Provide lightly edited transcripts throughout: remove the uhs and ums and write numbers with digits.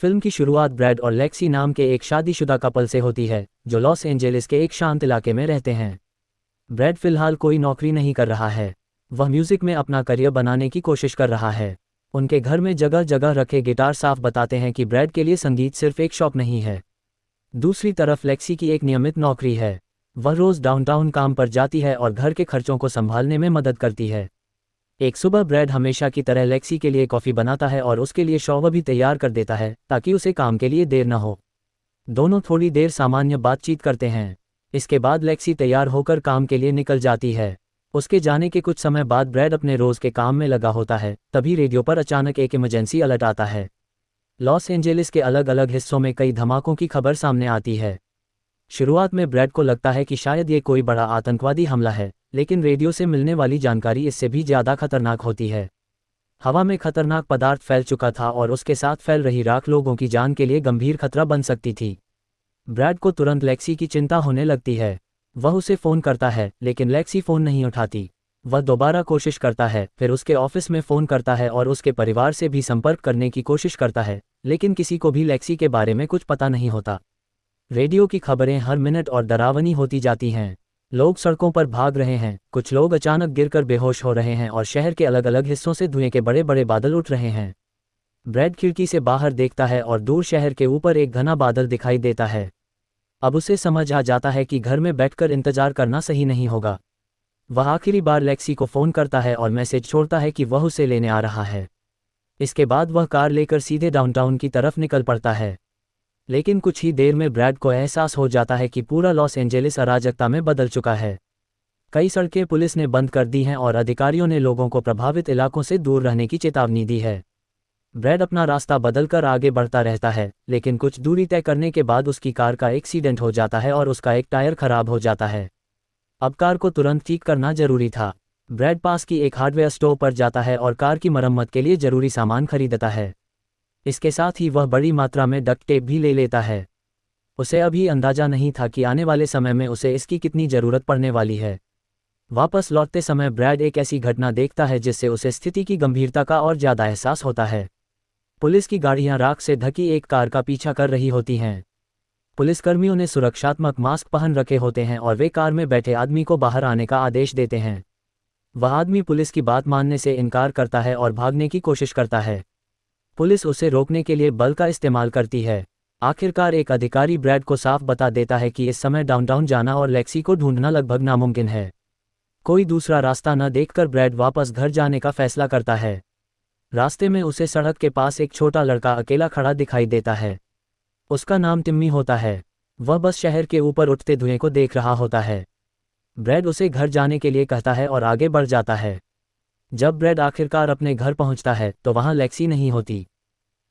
Film की शुरुआत bread और लेक्सी नाम के एक शादीशुदा कपल से होती है, जो लॉस एंजेलिस के एक शांत इलाके में रहते हैं। ब्रैड फिलहाल कोई नौकरी नहीं कर रहा है। वह म्यूजिक में अपना करियर बनाने की कोशिश कर रहा है। उनके घर में जगह जगह रखे गिटार साफ बताते हैं कि ब्रैड के लिए संगीत सिर्फ एक शौक नहीं है। दूसरी तरफ लेक्सी की एक नियमित नौकरी है। वह रोज डाउनटाउन काम पर जाती है और घर के खर्चों को संभालने में मदद करती है। एक सुबह ब्रैड हमेशा की तरह लेक्सी के लिए कॉफ़ी बनाता है और उसके लिए शॉवर भी तैयार कर देता है ताकि उसे काम के लिए देर न हो। दोनों थोड़ी देर सामान्य बातचीत करते हैं। इसके बाद लेक्सी तैयार होकर काम के लिए निकल जाती है। उसके जाने के कुछ समय बाद ब्रैड अपने रोज के काम में लगा होता है, तभी रेडियो पर अचानक एक इमरजेंसी अलर्ट आता है। लॉस एंजेलिस के अलग अलग हिस्सों में कई धमाकों की खबर सामने आती है। शुरुआत में ब्रैड को लगता है कि शायद ये कोई बड़ा आतंकवादी हमला है, लेकिन रेडियो से मिलने वाली जानकारी इससे भी ज़्यादा खतरनाक होती है। हवा में खतरनाक पदार्थ फैल चुका था और उसके साथ फैल रही राख लोगों की जान के लिए गंभीर खतरा बन सकती थी। ब्रैड को तुरंत लेक्सी की चिंता होने लगती है। वह उसे फ़ोन करता है, लेकिन लेक्सी फ़ोन नहीं उठाती। वह दोबारा कोशिश करता है, फिर उसके ऑफिस में फ़ोन करता है और उसके परिवार से भी संपर्क करने की कोशिश करता है, लेकिन किसी को भी लेक्सी के बारे में कुछ पता नहीं होता। रेडियो की खबरें हर मिनट और डरावनी होती जाती हैं। लोग सड़कों पर भाग रहे हैं, कुछ लोग अचानक गिरकर बेहोश हो रहे हैं और शहर के अलग अलग हिस्सों से धुएं के बड़े बड़े बादल उठ रहे हैं। ब्रैड खिड़की से बाहर देखता है और दूर शहर के ऊपर एक घना बादल दिखाई देता है। अब उसे समझ आ जाता है कि घर में बैठकर इंतजार करना सही नहीं होगा। वह आखिरी बार लेक्सी को फ़ोन करता है और मैसेज छोड़ता है कि वह उसे लेने आ रहा है। इसके बाद वह कार लेकर सीधे डाउनटाउन की तरफ निकल पड़ता है। लेकिन कुछ ही देर में ब्रैड को एहसास हो जाता है कि पूरा लॉस एंजेलिस अराजकता में बदल चुका है। कई सड़कें पुलिस ने बंद कर दी हैं और अधिकारियों ने लोगों को प्रभावित इलाकों से दूर रहने की चेतावनी दी है। ब्रैड अपना रास्ता बदलकर आगे बढ़ता रहता है, लेकिन कुछ दूरी तय करने के बाद उसकी कार का एक्सीडेंट हो जाता है और उसका एक टायर खराब हो जाता है। अब कार को तुरंत ठीक करना जरूरी था। ब्रैड पास की एक हार्डवेयर स्टोर पर जाता है और कार की मरम्मत के लिए जरूरी सामान खरीदता है। इसके साथ ही वह बड़ी मात्रा में डक्ट टेप भी ले लेता है। उसे अभी अंदाजा नहीं था कि आने वाले समय में उसे इसकी कितनी ज़रूरत पड़ने वाली है। वापस लौटते समय ब्रैड एक ऐसी घटना देखता है जिससे उसे स्थिति की गंभीरता का और ज़्यादा एहसास होता है। पुलिस की गाड़ियां राख से ढकी एक कार का पीछा कर रही होती हैं। पुलिसकर्मियों ने सुरक्षात्मक मास्क पहन रखे होते हैं और वे कार में बैठे आदमी को बाहर आने का आदेश देते हैं। वह आदमी पुलिस की बात मानने से इनकार करता है और भागने की कोशिश करता है। पुलिस उसे रोकने के लिए बल का इस्तेमाल करती है। आखिरकार एक अधिकारी ब्रैड को साफ बता देता है कि इस समय डाउनटाउन जाना और लेक्सी को ढूंढना लगभग नामुमकिन है। कोई दूसरा रास्ता न देखकर ब्रैड वापस घर जाने का फैसला करता है। रास्ते में उसे सड़क के पास एक छोटा लड़का अकेला खड़ा दिखाई देता है। उसका नाम टिम्मी होता है। वह बस शहर के ऊपर उठते धुएं को देख रहा होता है। ब्रैड उसे घर जाने के लिए कहता है और आगे बढ़ जाता है। जब ब्रैड आखिरकार अपने घर पहुंचता है तो वहां लेक्सी नहीं होती।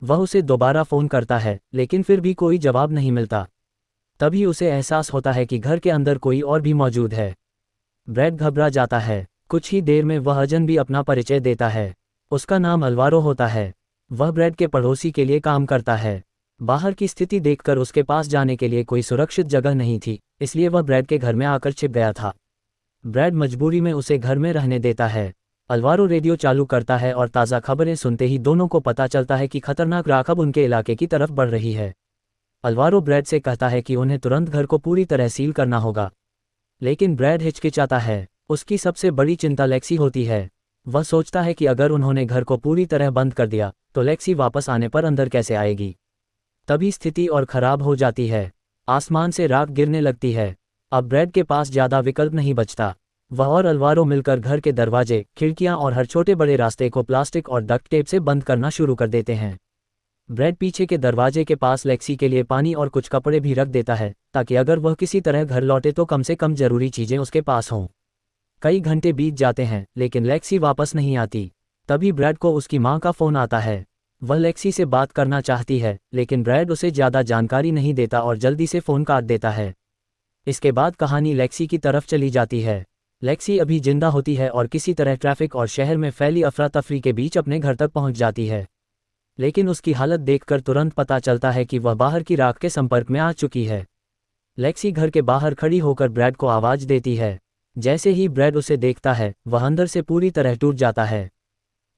वह उसे दोबारा फ़ोन करता है, लेकिन फिर भी कोई जवाब नहीं मिलता। तभी उसे एहसास होता है कि घर के अंदर कोई और भी मौजूद है। ब्रैड घबरा जाता है। कुछ ही देर में वह अजनबी अपना परिचय देता है। उसका नाम अल्वारो होता है। वह ब्रैड के पड़ोसी के लिए काम करता है। बाहर की स्थिति देखकर उसके पास जाने के लिए कोई सुरक्षित जगह नहीं थी, इसलिए वह ब्रैड के घर में आकर छिप गया था। ब्रैड मजबूरी में उसे घर में रहने देता है। अल्वारो रेडियो चालू करता है और ताज़ा खबरें सुनते ही दोनों को पता चलता है कि खतरनाक राख अब उनके इलाके की तरफ बढ़ रही है। अल्वारो ब्रैड से कहता है कि उन्हें तुरंत घर को पूरी तरह सील करना होगा, लेकिन ब्रैड हिचकिचाता है। उसकी सबसे बड़ी चिंता लेक्सी होती है। वह सोचता है कि अगर उन्होंने घर को पूरी तरह बंद कर दिया तो लेक्सी वापस आने पर अंदर कैसे आएगी। तभी स्थिति और ख़राब हो जाती है। आसमान से राख गिरने लगती है। अब ब्रैड के पास ज़्यादा विकल्प नहीं बचता। वह और अल्वारो मिलकर घर के दरवाजे, खिड़कियां और हर छोटे बड़े रास्ते को प्लास्टिक और डक्ट टेप से बंद करना शुरू कर देते हैं। ब्रैड पीछे के दरवाजे के पास लेक्सी के लिए पानी और कुछ कपड़े भी रख देता है, ताकि अगर वह किसी तरह घर लौटे तो कम से कम ज़रूरी चीज़ें उसके पास हों। कई घंटे बीत जाते हैं, लेकिन लेक्सी वापस नहीं आती। तभी ब्रैड को उसकी माँ का फ़ोन आता है। वह लेक्सी से बात करना चाहती है, लेकिन ब्रैड उसे ज़्यादा जानकारी नहीं देता और जल्दी से फ़ोन काट देता है। इसके बाद कहानी लेक्सी की तरफ चली जाती है। लेक्सी अभी जिंदा होती है और किसी तरह ट्रैफिक और शहर में फैली अफरा तफरी के बीच अपने घर तक पहुंच जाती है। लेकिन उसकी हालत देखकर तुरंत पता चलता है कि वह बाहर की राख के संपर्क में आ चुकी है। लेक्सी घर के बाहर खड़ी होकर ब्रैड को आवाज़ देती है। जैसे ही ब्रैड उसे देखता है, वह अंदर से पूरी तरह टूट जाता है।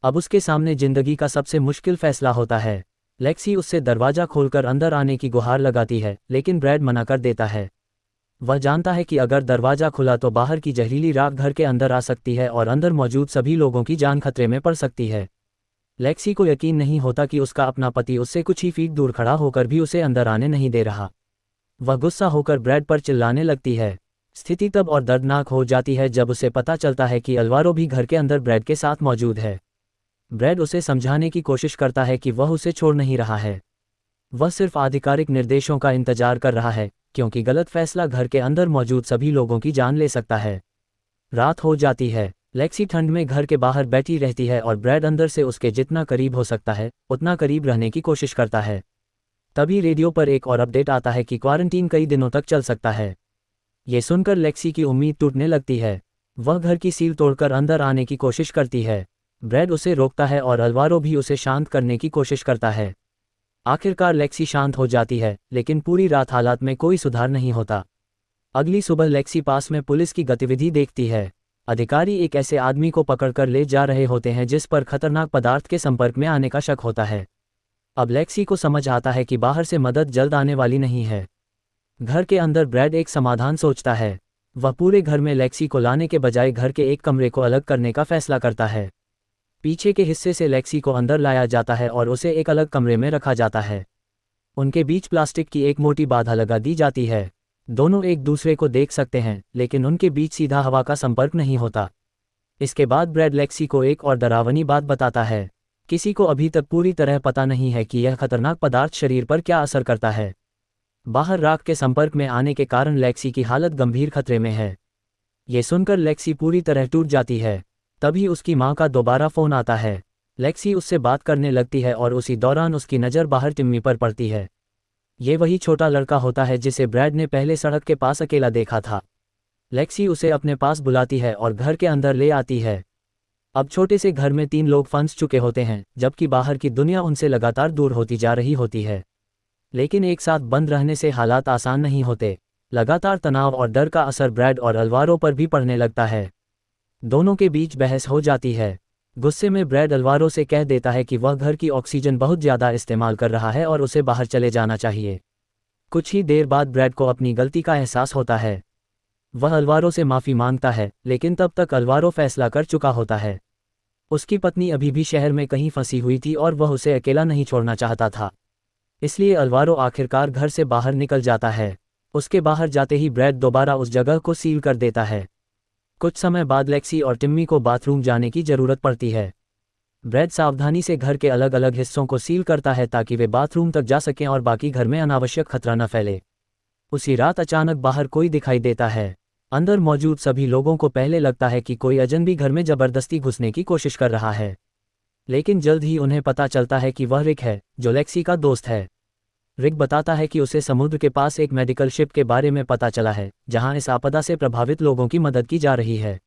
अब उसके सामने जिंदगी का सबसे मुश्किल फैसला होता है। लेक्सी उससे दरवाज़ा खोलकर अंदर आने की गुहार लगाती है, लेकिन ब्रैड मना कर देता है। वह जानता है कि अगर दरवाज़ा खुला तो बाहर की जहरीली राख घर के अंदर आ सकती है और अंदर मौजूद सभी लोगों की जान खतरे में पड़ सकती है। लेक्सी को यकीन नहीं होता कि उसका अपना पति उससे कुछ ही फीट दूर खड़ा होकर भी उसे अंदर आने नहीं दे रहा। वह गुस्सा होकर ब्रैड पर चिल्लाने लगती है। स्थिति तब और दर्दनाक हो जाती है जब उसे पता चलता है कि अल्वारो भी घर के अंदर ब्रैड के साथ मौजूद है। ब्रैड उसे समझाने की कोशिश करता है कि वह उसे छोड़ नहीं रहा है। वह सिर्फ आधिकारिक निर्देशों का इंतजार कर रहा है, क्योंकि गलत फैसला घर के अंदर मौजूद सभी लोगों की जान ले सकता है। रात हो जाती है। लेक्सी ठंड में घर के बाहर बैठी रहती है और ब्रैड अंदर से उसके जितना करीब हो सकता है उतना करीब रहने की कोशिश करता है। तभी रेडियो पर एक और अपडेट आता है कि क्वारंटीन कई दिनों तक चल सकता है। ये सुनकर लेक्सी की उम्मीद टूटने लगती है। वह घर की सील तोड़कर अंदर आने की कोशिश करती है। ब्रैड उसे रोकता है और अल्वारो भी उसे शांत करने की कोशिश करता है। आखिरकार लेक्सी शांत हो जाती है, लेकिन पूरी रात हालात में कोई सुधार नहीं होता। अगली सुबह लेक्सी पास में पुलिस की गतिविधि देखती है। अधिकारी एक ऐसे आदमी को पकड़कर ले जा रहे होते हैं जिस पर खतरनाक पदार्थ के संपर्क में आने का शक होता है। अब लेक्सी को समझ आता है कि बाहर से मदद जल्द आने वाली नहीं है। घर के अंदर ब्रैड एक समाधान सोचता है। वह पूरे घर में लेक्सी को लाने के बजाय घर के एक कमरे को अलग करने का फैसला करता है। पीछे के हिस्से से लेक्सी को अंदर लाया जाता है और उसे एक अलग कमरे में रखा जाता है। उनके बीच प्लास्टिक की एक मोटी बाधा लगा दी जाती है। दोनों एक दूसरे को देख सकते हैं, लेकिन उनके बीच सीधा हवा का संपर्क नहीं होता। इसके बाद ब्रैड लेक्सी को एक और डरावनी बात बताता है। किसी को अभी तक पूरी तरह पता नहीं है कि यह खतरनाक पदार्थ शरीर पर क्या असर करता है। बाहर राख के संपर्क में आने के कारण लेक्सी की हालत गंभीर खतरे में है। ये सुनकर लेक्सी पूरी तरह टूट जाती है। तभी उसकी मां का दोबारा फोन आता है। लेक्सी उससे बात करने लगती है और उसी दौरान उसकी नज़र बाहर टिम्मी पर पड़ती है। ये वही छोटा लड़का होता है जिसे ब्रैड ने पहले सड़क के पास अकेला देखा था। लेक्सी उसे अपने पास बुलाती है और घर के अंदर ले आती है। अब छोटे से घर में 3 लोग फंस चुके होते हैं, जबकि बाहर की दुनिया उनसे लगातार दूर होती जा रही होती है। लेकिन एक साथ बंद रहने से हालात आसान नहीं होते। लगातार तनाव और डर का असर ब्रैड और अल्वारो पर भी पड़ने लगता है। दोनों के बीच बहस हो जाती है। गुस्से में ब्रैड अल्वारो से कह देता है कि वह घर की ऑक्सीजन बहुत ज़्यादा इस्तेमाल कर रहा है और उसे बाहर चले जाना चाहिए। कुछ ही देर बाद ब्रैड को अपनी गलती का एहसास होता है। वह अल्वारो से माफ़ी मांगता है, लेकिन तब तक अल्वारो फैसला कर चुका होता है। उसकी पत्नी अभी भी शहर में कहीं फंसी हुई थी और वह उसे अकेला नहीं छोड़ना चाहता था। इसलिए अल्वारो आखिरकार घर से बाहर निकल जाता है। उसके बाहर जाते ही ब्रैड दोबारा उस जगह को सील कर देता है। कुछ समय बाद लेक्सी और टिम्मी को बाथरूम जाने की ज़रूरत पड़ती है। ब्रैड सावधानी से घर के अलग अलग हिस्सों को सील करता है ताकि वे बाथरूम तक जा सकें और बाकी घर में अनावश्यक खतरा न फैले। उसी रात अचानक बाहर कोई दिखाई देता है। अंदर मौजूद सभी लोगों को पहले लगता है कि कोई अजनबी घर में ज़बरदस्ती घुसने की कोशिश कर रहा है, लेकिन जल्द ही उन्हें पता चलता है कि वह रिक है, जो लेक्सी का दोस्त है। रिक बताता है कि उसे समुद्र के पास एक मेडिकल शिप के बारे में पता चला है, जहां इस आपदा से प्रभावित लोगों की मदद की जा रही है।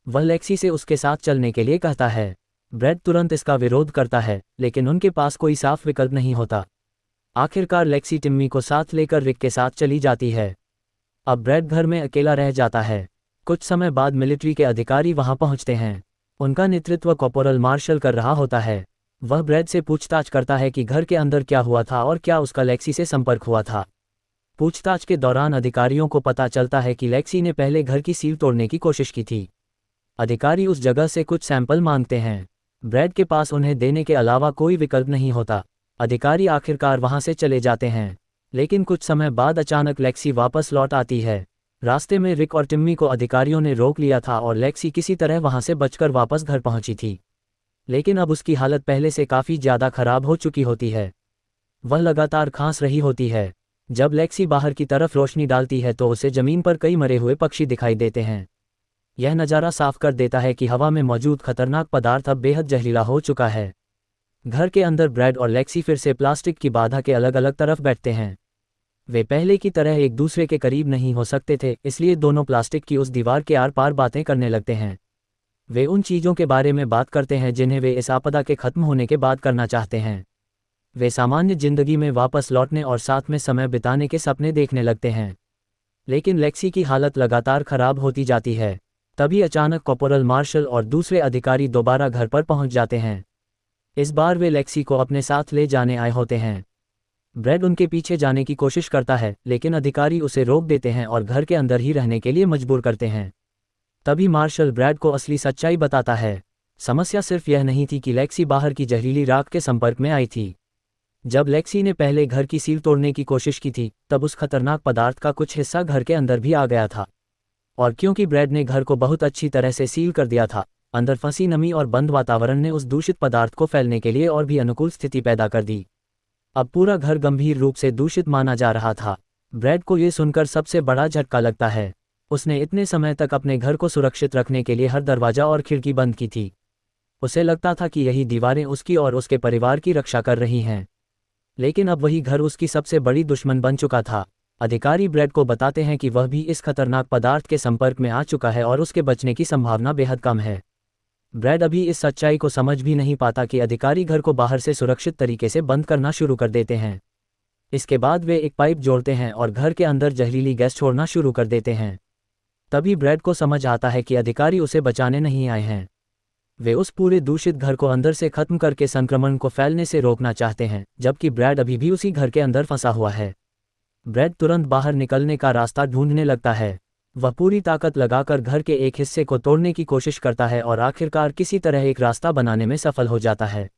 वह लेक्सी से उसके साथ चलने के लिए कहता है। ब्रैड तुरंत इसका विरोध करता है, लेकिन उनके पास कोई साफ विकल्प नहीं होता। आखिरकार लेक्सी टिम्मी को साथ लेकर रिक के साथ चली जाती है। अब ब्रैड घर में अकेला रह जाता है। कुछ समय बाद मिलिट्री के अधिकारी वहां पहुंचते हैं। उनका नेतृत्व कॉर्पोरल मार्शल कर रहा होता है। वह ब्रैड से पूछताछ करता है कि घर के अंदर क्या हुआ था और क्या उसका लेक्सी से संपर्क हुआ था। पूछताछ के दौरान अधिकारियों को पता चलता है कि लेक्सी ने पहले घर की सील तोड़ने की कोशिश की थी। अधिकारी उस जगह से कुछ सैंपल मांगते हैं। ब्रैड के पास उन्हें देने के अलावा कोई विकल्प नहीं होता। अधिकारी आखिरकार वहां से चले जाते हैं, लेकिन कुछ समय बाद अचानक लेक्सी वापस लौट आती है। रास्ते में रिक और टिम्मी को अधिकारियों ने रोक लिया था और लेक्सी किसी तरह वहां से बचकर वापस घर पहुंची थी, लेकिन अब उसकी हालत पहले से काफ़ी ज़्यादा खराब हो चुकी होती है। वह लगातार खांस रही होती है। जब लेक्सी बाहर की तरफ रोशनी डालती है तो उसे ज़मीन पर कई मरे हुए पक्षी दिखाई देते हैं। यह नज़ारा साफ कर देता है कि हवा में मौजूद खतरनाक पदार्थ अब बेहद जहरीला हो चुका है। घर के अंदर ब्रैड और लेक्सी फिर से प्लास्टिक की बाधा के अलग अलग तरफ बैठते हैं। वे पहले की तरह एक दूसरे के करीब नहीं हो सकते थे, इसलिए दोनों प्लास्टिक की उस दीवार के आर पार बातें करने लगते हैं। वे उन चीज़ों के बारे में बात करते हैं जिन्हें वे इस आपदा के खत्म होने के बाद करना चाहते हैं। वे सामान्य जिंदगी में वापस लौटने और साथ में समय बिताने के सपने देखने लगते हैं। लेकिन लेक्सी की हालत लगातार खराब होती जाती है। तभी अचानक कॉर्पोरल मार्शल और दूसरे अधिकारी दोबारा घर पर पहुंच जाते हैं। इस बार वे लेक्सी को अपने साथ ले जाने आए होते हैं। ब्रैड उनके पीछे जाने की कोशिश करता है, लेकिन अधिकारी उसे रोक देते हैं और घर के अंदर ही रहने के लिए मजबूर करते हैं। तभी मार्शल ब्रैड को असली सच्चाई बताता है। समस्या सिर्फ यह नहीं थी कि लेक्सी बाहर की जहरीली राख के संपर्क में आई थी। जब लेक्सी ने पहले घर की सील तोड़ने की कोशिश की थी, तब उस खतरनाक पदार्थ का कुछ हिस्सा घर के अंदर भी आ गया था। और क्योंकि ब्रैड ने घर को बहुत अच्छी तरह से सील कर दिया था, अंदर फंसी नमी और बंद वातावरण ने उस दूषित पदार्थ को फैलने के लिए और भी अनुकूल स्थिति पैदा कर दी। अब पूरा घर गंभीर रूप से दूषित माना जा रहा था। ब्रैड को ये सुनकर सबसे बड़ा झटका लगता है। उसने इतने समय तक अपने घर को सुरक्षित रखने के लिए हर दरवाजा और खिड़की बंद की थी। उसे लगता था कि यही दीवारें उसकी और उसके परिवार की रक्षा कर रही हैं। लेकिन अब वही घर उसकी सबसे बड़ी दुश्मन बन चुका था। अधिकारी ब्रैड को बताते हैं कि वह भी इस खतरनाक पदार्थ के संपर्क में आ चुका है और उसके बचने की संभावना बेहद कम है। ब्रैड अभी इस सच्चाई को समझ भी नहीं पाता कि अधिकारी घर को बाहर से सुरक्षित तरीके से बंद करना शुरू कर देते हैं। इसके बाद वे एक पाइप जोड़ते हैं और घर के अंदर जहरीली गैस छोड़ना शुरू कर देते हैं। तभी ब्रैड को समझ आता है कि अधिकारी उसे बचाने नहीं आए हैं। वे उस पूरे दूषित घर को अंदर से खत्म करके संक्रमण को फैलने से रोकना चाहते हैं, जबकि ब्रैड अभी भी उसी घर के अंदर फंसा हुआ है। ब्रैड तुरंत बाहर निकलने का रास्ता ढूंढने लगता है। वह पूरी ताकत लगाकर घर के एक हिस्से को तोड़ने की कोशिश करता है और आखिरकार किसी तरह एक रास्ता बनाने में सफल हो जाता है।